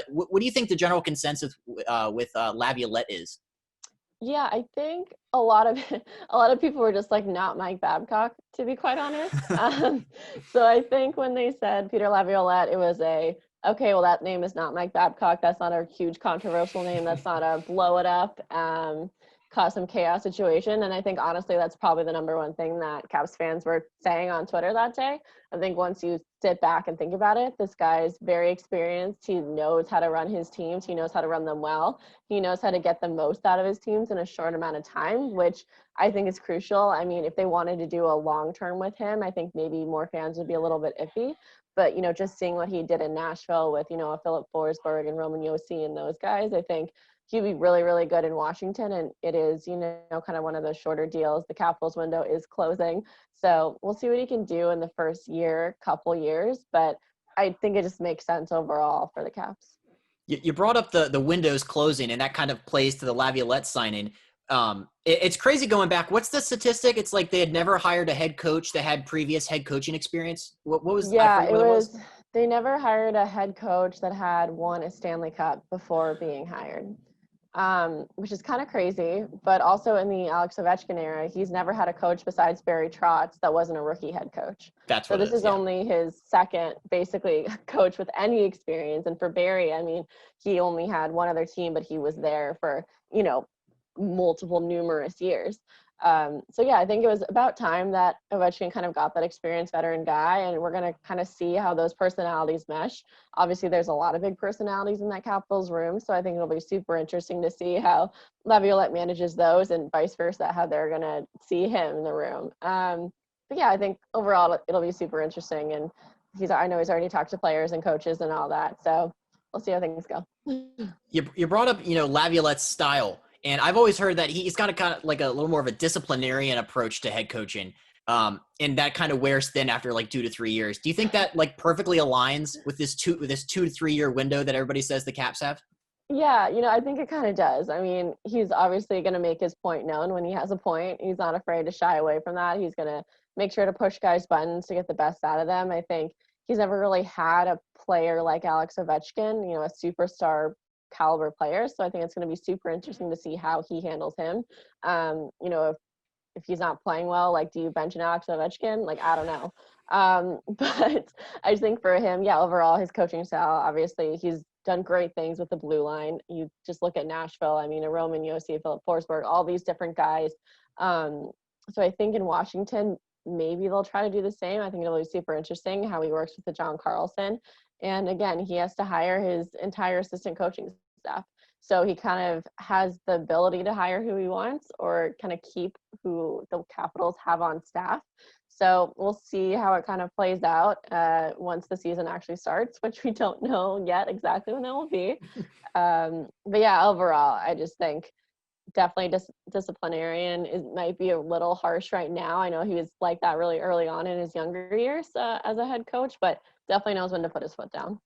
What do you think the general consensus with Laviolette is? Yeah, I think a lot of a lot of people were just like not Mike Babcock, to be quite honest. So I think when they said Peter Laviolette, it was a okay. Well, that name is not Mike Babcock. That's not a huge controversial name. That's not a blow it up, cause some chaos situation. And I think honestly, that's probably the number one thing that Caps fans were saying on Twitter that day. I think once you sit back and think about it, this guy's very experienced. He knows how to run his teams. He knows how to run them well. He knows how to get the most out of his teams in a short amount of time, which I think is crucial. I mean, if they wanted to do a long term with him, I think maybe more fans would be a little bit iffy. But, just seeing what he did in Nashville with, a Philip Forsberg and Roman Yossi and those guys, I think he'd be really, really good in Washington. And it is, kind of one of those shorter deals. The Capitals window is closing. So we'll see what he can do in the first year, couple years. But I think it just makes sense overall for the Caps. You brought up the windows closing, and that kind of plays to the Laviolette signing. It's crazy going back. What's the statistic? It's like they had never hired a head coach that had previous head coaching experience. What was, I Yeah, forget it what it was. was, they never hired a head coach that had won a Stanley Cup before being hired, which is kind of crazy. But also in the Alex Ovechkin era, he's never had a coach besides Barry Trotz that wasn't a rookie head coach. That's So what it this is. is Yeah. only his second, basically, coach with any experience. And for Barry, I mean, he only had one other team, but he was there for, multiple, numerous years. So yeah, I think it was about time that Ovechkin kind of got that experienced veteran guy, and we're going to kind of see how those personalities mesh. Obviously, there's a lot of big personalities in that Capitals room, so I think it'll be super interesting to see how Laviolette manages those, and vice versa, how they're going to see him in the room. But yeah, I think overall it'll be super interesting, and I know he's already talked to players and coaches and all that, so we'll see how things go. You brought up, Laviolette's style, and I've always heard that he's got a kind of like a little more of a disciplinarian approach to head coaching. And that kind of wears thin after like 2 to 3 years. Do you think that like perfectly aligns with this 2 to 3 year window that everybody says the Caps have? Yeah, I think it kind of does. I mean, he's obviously going to make his point known when he has a point. He's not afraid to shy away from that. He's going to make sure to push guys' buttons to get the best out of them. I think he's never really had a player like Alex Ovechkin, a superstar caliber player. So I think it's going to be super interesting to see how he handles him. If he's not playing well, like, do you bench an Alex Ovechkin? Like, I don't know. But I just think for him, yeah, overall, his coaching style, obviously, he's done great things with the blue line. You just look at Nashville. I mean, a Roman Yossi, Philip Forsberg, all these different guys. So I think in Washington, maybe they'll try to do the same. I think it'll be super interesting how he works with the John Carlson. And again, he has to hire his entire assistant coaching staff. So he kind of has the ability to hire who he wants or kind of keep who the Capitals have on staff. So we'll see how it kind of plays out once the season actually starts, which we don't know yet exactly when that will be. But yeah, overall, I just think definitely disciplinarian. It might be a little harsh right now. I know he was like that really early on in his younger years as a head coach, but definitely knows when to put his foot down.